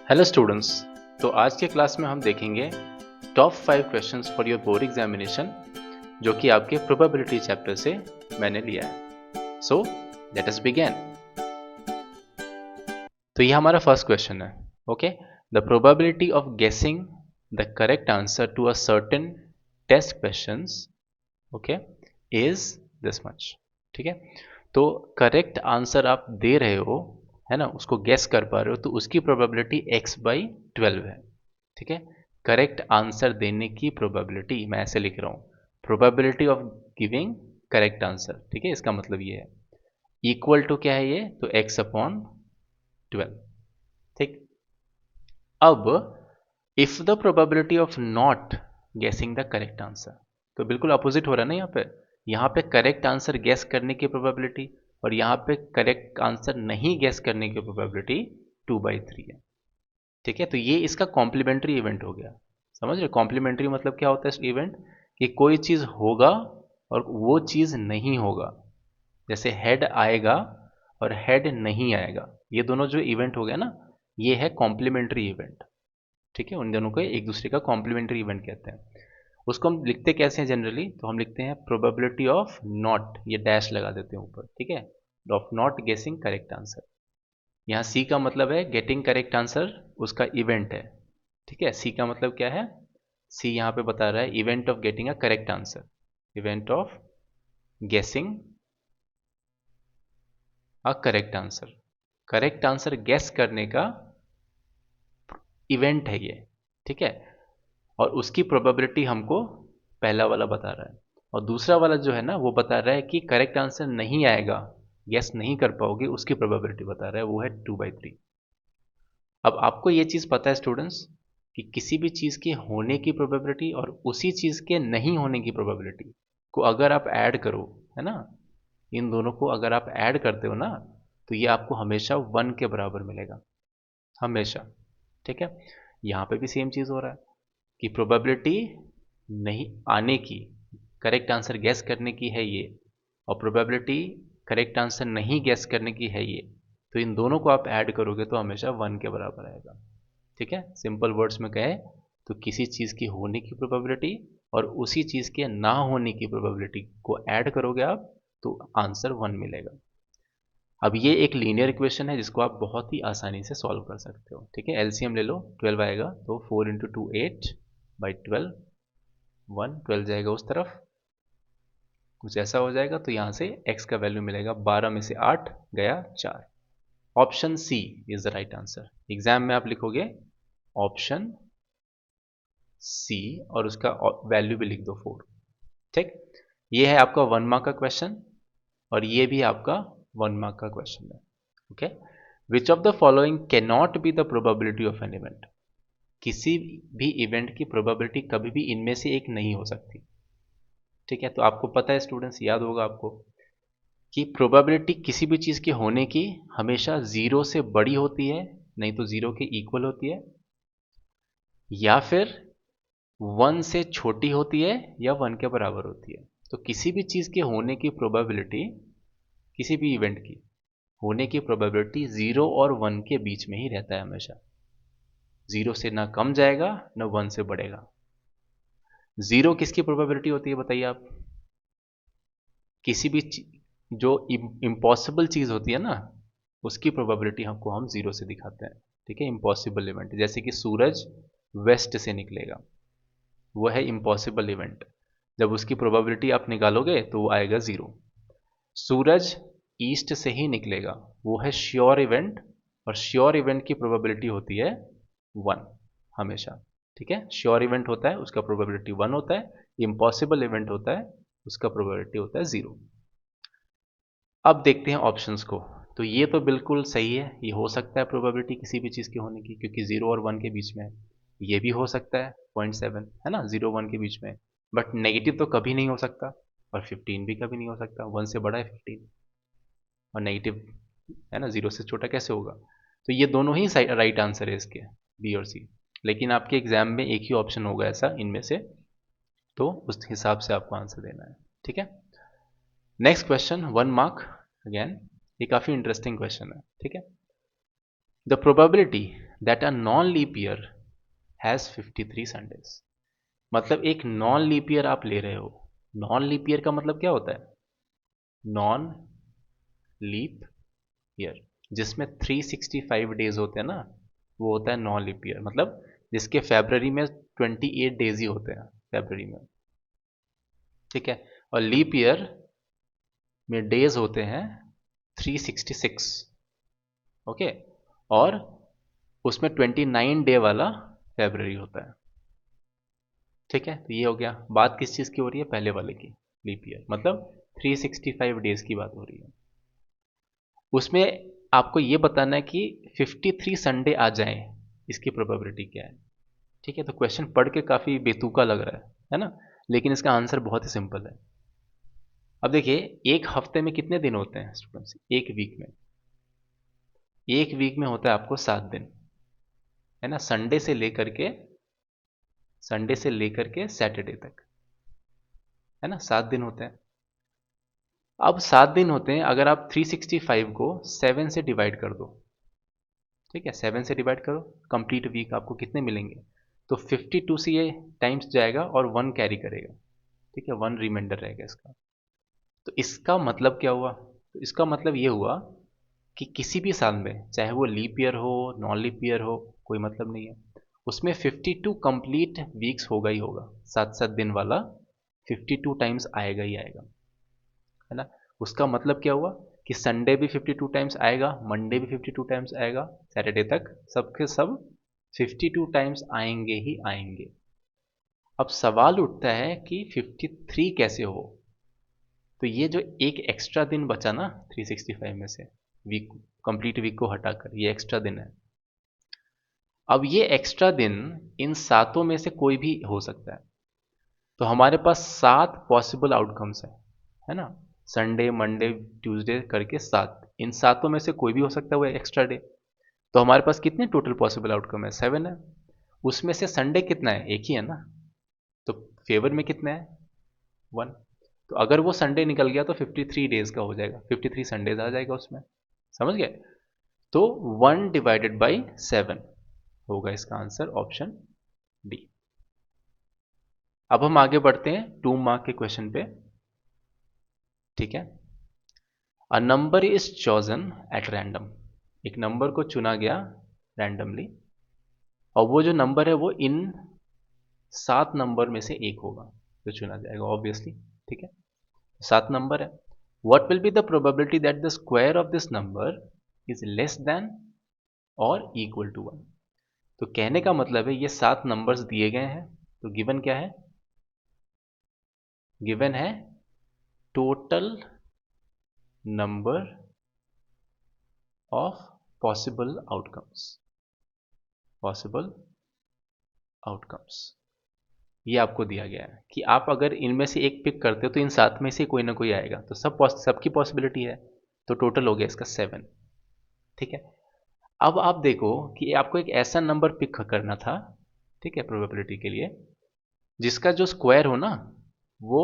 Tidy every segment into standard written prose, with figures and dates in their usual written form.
Hello students. तो आज के क्लास में हम देखेंगे top 5 questions for your board examination जो कि आपके प्रोबेबिलिटी चैप्टर से मैंने लिया है। So let us begin. तो ये हमारा फर्स्ट क्वेश्चन है। Okay, the probability of guessing the correct answer to a certain test questions okay is this much. ठीक है, तो करेक्ट आंसर आप दे रहे हो, है ना, उसको गेस कर पा रहे हो, तो उसकी प्रोबेबिलिटी x/12 है। ठीक है, करेक्ट आंसर देने की प्रोबेबिलिटी मैं ऐसे लिख रहा हूं, probability of giving correct answer. ठीक है, इसका मतलब ये है इक्वल टू क्या है, ये तो x/12। ठीक, अब if the probability of not गेसिंग द करेक्ट आंसर, तो बिल्कुल अपोजिट हो रहा है ना। यहाँ पे करेक्ट आंसर गेस करने की प्रोबेबिलिटी और यहाँ पे करेक्ट आंसर नहीं गेस करने की प्रोबेबिलिटी 2/3 है। ठीक है, तो ये इसका कॉम्प्लीमेंट्री इवेंट हो गया। समझ रहे, कॉम्प्लीमेंट्री मतलब क्या होता है इस इवेंट, कि कोई चीज होगा और वो चीज नहीं होगा। जैसे हेड आएगा और हेड नहीं आएगा, ये दोनों जो इवेंट हो गया ना, ये है कॉम्प्लीमेंट्री इवेंट। ठीक है, उन दोनों को एक दूसरे का कॉम्प्लीमेंट्री इवेंट कहते हैं। उसको हम लिखते कैसे हैं जनरली, तो हम लिखते हैं प्रोबेबिलिटी ऑफ नॉट, ये डैश लगा देते हैं ऊपर। ठीक है, ऑफ नॉट गेसिंग करेक्ट आंसर। यहाँ सी का मतलब है गेटिंग करेक्ट आंसर, उसका इवेंट है। ठीक है, सी का मतलब क्या है, सी यहाँ पे बता रहा है event of getting a correct answer, event of guessing a correct answer. Correct answer guess करने का इवेंट है ये। ठीक है, और उसकी प्रोबेबिलिटी हमको पहला वाला बता रहा है, और दूसरा वाला जो है ना वो बता रहा है कि करेक्ट आंसर नहीं आएगा, गेस नहीं कर पाओगे, उसकी प्रोबेबिलिटी बता रहा है, वो है 2/3। अब आपको ये चीज़ पता है स्टूडेंट्स कि किसी भी चीज़ के होने की प्रोबेबिलिटी और उसी चीज़ के नहीं होने की प्रोबेबिलिटी को अगर आप ऐड करो, है ना, इन दोनों को अगर आप ऐड करते हो ना, तो ये आपको हमेशा 1 के बराबर मिलेगा, हमेशा। ठीक है, यहाँ पे भी सेम चीज़ हो रहा है कि प्रोबेबिलिटी नहीं आने की, करेक्ट आंसर गैस करने की है ये, और प्रोबेबिलिटी करेक्ट आंसर नहीं गैस करने की है ये। तो इन दोनों को आप ऐड करोगे तो हमेशा 1 के बराबर आएगा। ठीक है, सिंपल वर्ड्स में कहे तो किसी चीज़ की होने की प्रोबेबिलिटी और उसी चीज़ के ना होने की प्रोबेबिलिटी को ऐड करोगे आप, तो आंसर 1 मिलेगा। अब ये एक लीनियर इक्वेशन है जिसको आप बहुत ही आसानी से सॉल्व कर सकते हो। ठीक है, एलसीएम ले लो, 12 आएगा, तो 4 इंटू 2 8/12, 1 12 जाएगा उस तरफ, कुछ ऐसा हो जाएगा। तो यहाँ से x का वैल्यू मिलेगा 12 में से 8 गया 4। Option C is the right answer. Exam में आप लिखोगे ऑप्शन सी और उसका वैल्यू भी लिख दो 4। ठीक, ये है आपका 1 मार्क का क्वेश्चन और ये भी आपका 1 मार्क का क्वेश्चन है। Okay, which of the following can not be the probability of an event. किसी भी इवेंट की प्रोबेबिलिटी कभी भी इनमें से एक नहीं हो सकती। ठीक है, तो आपको पता है स्टूडेंट्स, याद होगा आपको कि प्रोबेबिलिटी किसी भी चीज़ के होने की हमेशा 0 से बड़ी होती है, नहीं तो 0 के इक्वल होती है, या फिर 1 से छोटी होती है या 1 के बराबर होती है। तो किसी भी चीज़ के होने की प्रोबेबिलिटी, किसी भी इवेंट की होने की प्रोबेबिलिटी 0 और 1 के बीच में ही रहता है हमेशा। 0 से ना कम जाएगा ना 1 से बढ़ेगा। 0 किसकी प्रोबेबिलिटी होती है बताइए आप, किसी भी जो इम्पॉसिबल चीज़ होती है ना, उसकी प्रोबेबिलिटी हमको हम 0 से दिखाते हैं। ठीक है, इम्पॉसिबल इवेंट, जैसे कि सूरज वेस्ट से निकलेगा, वो है इम्पॉसिबल इवेंट। जब उसकी प्रोबेबिलिटी आप निकालोगे तो वो आएगा 0। सूरज ईस्ट से ही निकलेगा, वो है श्योर इवेंट, और श्योर इवेंट की प्रोबेबिलिटी होती है 1 हमेशा। ठीक है, श्योर इवेंट होता है उसका प्रोबेबिलिटी 1 होता है, इम्पॉसिबल इवेंट होता है उसका प्रोबेबिलिटी होता है 0। अब देखते हैं ऑप्शंस को। तो ये तो बिल्कुल सही है, ये हो सकता है प्रोबेबिलिटी किसी भी चीज़ की होने की, क्योंकि 0 और 1 के बीच में है। ये भी हो सकता है 0.7, है ना, 0 1 के बीच में। बट नेगेटिव तो कभी नहीं हो सकता, और 15 भी कभी नहीं हो सकता, 1 से बड़ा है 15, और नेगेटिव, है ना, 0 से छोटा कैसे होगा। तो ये दोनों ही राइट आंसर है इसके, बी और सी। लेकिन आपके एग्जाम में एक ही ऑप्शन होगा ऐसा इनमें से, तो उस हिसाब से आपको आंसर देना है। ठीक है, नेक्स्ट क्वेश्चन 1 मार्क अगेन, ये काफ़ी इंटरेस्टिंग क्वेश्चन है। ठीक है, the probability that a non leap year has 53 Sundays. मतलब एक नॉन लीप ईयर आप ले रहे हो। नॉन लीप ईयर का मतलब क्या होता है? नॉन लीप ईयर जिसमें 365 डेज होते हैं ना, वो होता है नॉन लीप ईयर। मतलब जिसके फेब्रवरी में 28 डेज ही होते हैं फेब्रवरी में, ठीक है। और लीप ईयर में डेज होते हैं 366, ओके। और उसमें 29 डे वाला फेब्रवरी होता है, ठीक है। तो ये हो गया। बात किस चीज़ की हो रही है? पहले वाले की, लीप ईयर मतलब 365 डेज की बात हो रही है। उसमें आपको ये बताना है कि 53 संडे आ जाएं, इसकी प्रोबेबिलिटी क्या है, ठीक है। तो क्वेश्चन पढ़ के काफ़ी बेतुका लग रहा है ना, लेकिन इसका आंसर बहुत ही सिंपल है। अब देखिए, एक हफ्ते में कितने दिन होते हैं स्टूडेंट्स? एक वीक में होता है आपको 7 दिन, है ना। संडे से लेकर के सैटरडे तक, है ना, 7 दिन होते हैं। अब 7 दिन होते हैं, अगर आप 365 को 7 से डिवाइड कर दो, ठीक है, 7 से डिवाइड करो, कंप्लीट वीक आपको कितने मिलेंगे? तो 52 से ये टाइम्स जाएगा और 1 कैरी करेगा, ठीक है, 1 रिमाइंडर रहेगा इसका। तो इसका मतलब क्या हुआ? तो इसका मतलब ये हुआ कि किसी भी साल में, चाहे वो लीप ईयर हो नॉन लीप ईयर हो, कोई मतलब नहीं है, उसमें 52 कंप्लीट वीक्स होगा ही होगा। 7 7 दिन वाला 52 टाइम्स आएगा ही आएगा, है ना। उसका मतलब क्या हुआ कि संडे भी 52 टाइम्स आएगा, मंडे भी 52 टाइम्स आएगा, सैटरडे तक सबके सब 52 टाइम्स आएंगे ही आएंगे। अब सवाल उठता है कि 53 कैसे हो? तो ये जो एक एक्स्ट्रा दिन बचा ना 365 में से, वीक, कंप्लीट वीक को हटाकर, ये एक्स्ट्रा दिन है। अब ये एक्स्ट्रा दिन इन सातों में से कोई भी हो सकता है। तो हमारे पास 7 पॉसिबल आउटकम्स है ना। संडे मंडे ट्यूसडे करके 7, इन सातों में से कोई भी हो सकता है वो एक्स्ट्रा डे। तो हमारे पास कितने टोटल पॉसिबल आउटकम है? 7 है। उसमें से संडे कितना है? एक ही है ना। तो फेवर में कितना है? 1। तो अगर वो संडे निकल गया तो 53 डेज का हो जाएगा, 53 संडेज आ जाएगा उसमें, समझ गए। तो 1/7 होगा इसका आंसर, ऑप्शन डी। अब हम आगे बढ़ते हैं 2 मार्क के क्वेश्चन पे, ठीक है। A number is chosen at random, एक नंबर को चुना गया रैंडमली, और वो जो नंबर है वो इन 7 नंबर में से एक होगा जो चुना जाएगा, ऑब्वियसली, ठीक है। 7 नंबर है। What will be the probability that the square of this number is less than और इक्वल टू 1? तो कहने का मतलब है ये 7 नंबर्स दिए गए हैं, तो गिवन क्या है? गिवन है total number of possible outcomes, possible outcomes, ये आपको दिया गया है कि आप अगर इनमें से एक पिक करते हो तो इन 7 में से कोई ना कोई आएगा, तो सबकी पॉसिबिलिटी है, तो टोटल हो गया इसका 7, ठीक है। अब आप देखो कि आपको एक ऐसा नंबर पिक करना था, ठीक है, प्रोबेबिलिटी के लिए, जिसका जो स्क्वायर हो ना वो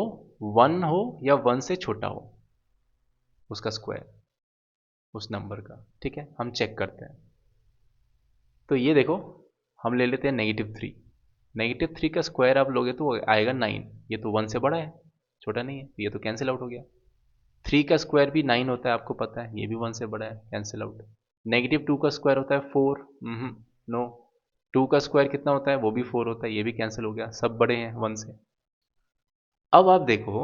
1 हो या 1 से छोटा हो, उसका स्क्वायर उस नंबर का, ठीक है। हम चेक करते हैं। तो ये देखो, हम ले लेते हैं -3। -3 का स्क्वायर आप लोगे तो आएगा 9, ये तो 1 से बड़ा है, छोटा नहीं है, तो ये तो कैंसिल आउट हो गया। 3 का स्क्वायर भी 9 होता है, आपको पता है, ये भी 1 से बड़ा है, कैंसिल आउट। -2 का स्क्वायर होता है 4, नो। 2 का स्क्वायर कितना होता है? वो भी 4 होता है, ये भी कैंसिल हो गया, सब बड़े हैं 1 से। अब आप देखो,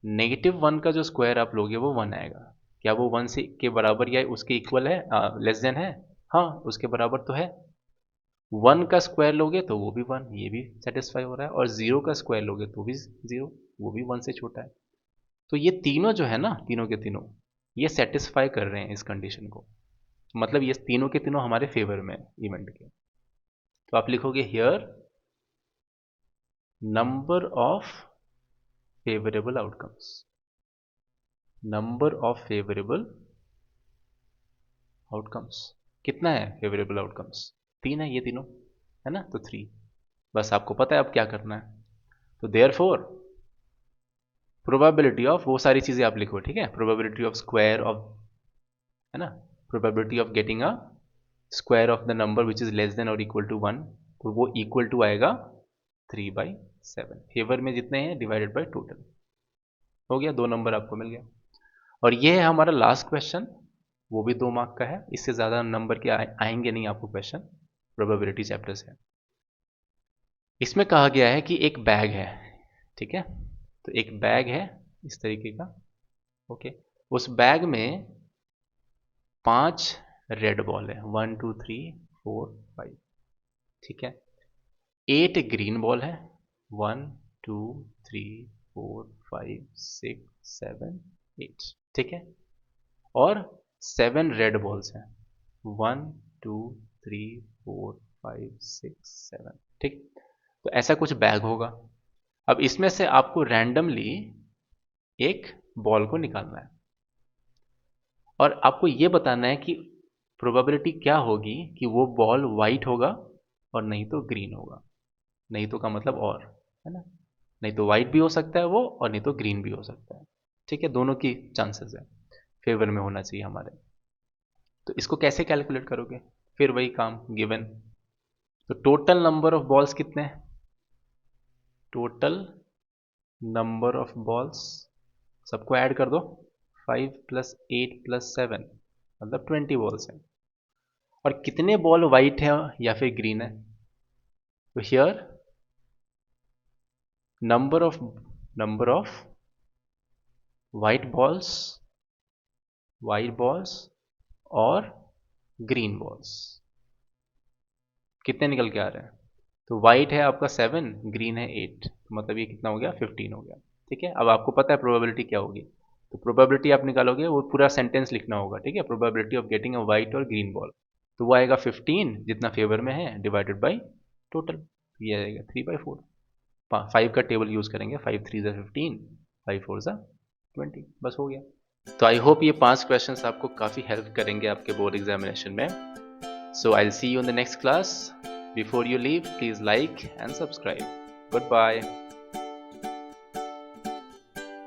-1 का जो स्क्वायर आप लोगे वो 1 आएगा। क्या वो 1 से के बराबर या उसके इक्वल है, लेस देन है? हाँ, उसके बराबर तो है। 1 का स्क्वायर लोगे तो वो भी 1, ये भी सेटिस्फाई हो रहा है, और 0 का स्क्वायर लोगे तो भी 0, वो भी 1 से छोटा है। तो ये तीनों जो है ना, तीनों के तीनों ये सेटिस्फाई कर रहे हैं इस कंडीशन को, मतलब ये तीनों के तीनों हमारे फेवर में इवेंट के। तो आप लिखोगे here number of favourable outcomes, number of favourable outcomes कितना है? फेवरेबल आउटकम्स 3 है, ये तीनों, है ना, तो 3। बस आपको पता है अब क्या करना है। तो देयरफॉर प्रोबेबिलिटी ऑफ, वो सारी चीजें आप लिखो, ठीक है। प्रोबेबिलिटी ऑफ स्क्वायर ऑफ, है ना, probability of getting a square of the number which is less than और इक्वल टू 1, तो वो इक्वल टू आएगा 3/7। फेवर में जितने हैं डिवाइडेड बाय टोटल। हो गया, 2 नंबर आपको मिल गया। और ये है हमारा लास्ट क्वेश्चन, वो भी 2 मार्क का है, इससे ज़्यादा नंबर के आएंगे नहीं आपको क्वेश्चन, प्रोबेबिलिटी चैप्टर से। इसमें कहा गया है कि एक बैग है, ठीक है, तो एक बैग है इस तरीके का, ओके, उस बैग में 5 रेड बॉल है, 1 2 3 4 5, ठीक है, 8 ग्रीन बॉल है, 1 2 3 4 5 6 7 8, ठीक है, और 7 रेड बॉल्स हैं, 1 2 3 4 5 6 7, ठीक। तो ऐसा कुछ बैग होगा। अब इसमें से आपको रैंडमली एक बॉल को निकालना है और आपको ये बताना है कि प्रोबेबिलिटी क्या होगी कि वो बॉल वाइट होगा और नहीं तो ग्रीन होगा। नहीं तो का मतलब और, है ना, नहीं तो वाइट भी हो सकता है वो और नहीं तो ग्रीन भी हो सकता है, ठीक है, दोनों की चांसेस है, फेवर में होना चाहिए हमारे। तो इसको कैसे कैलकुलेट करोगे, फिर वही काम गिवन। तो टोटल नंबर ऑफ बॉल्स कितने हैं, टोटल नंबर ऑफ बॉल्स सबको ऐड कर दो, 5 + 8 + 7 मतलब 20 बॉल्स हैं। और कितने बॉल वाइट है या फिर ग्रीन है, तो here number of white balls और ग्रीन बॉल्स कितने निकल के आ रहे हैं। तो वाइट है आपका 7, ग्रीन है 8, मतलब ये कितना हो गया, 15 हो गया, ठीक है। अब आपको पता है प्रोबेबिलिटी क्या होगी, तो प्रोबेबिलिटी आप निकालोगे, वो पूरा सेंटेंस लिखना होगा, ठीक है, probability of getting a white और ग्रीन बॉल, तो वो आएगा 15 जितना फेवर में है डिवाइडेड बाई टोटल, ये आएगा 3/4। 5 का टेबल यूज करेंगे, 5 3 ज़ा 15, 5 4 ज़ा 20, बस हो गया। तो आई होप ये 5 क्वेश्चंस आपको काफ़ी हेल्प करेंगे आपके बोर्ड एग्जामिनेशन में। So I'll see you in the next class. Before you leave, please like and subscribe. Goodbye.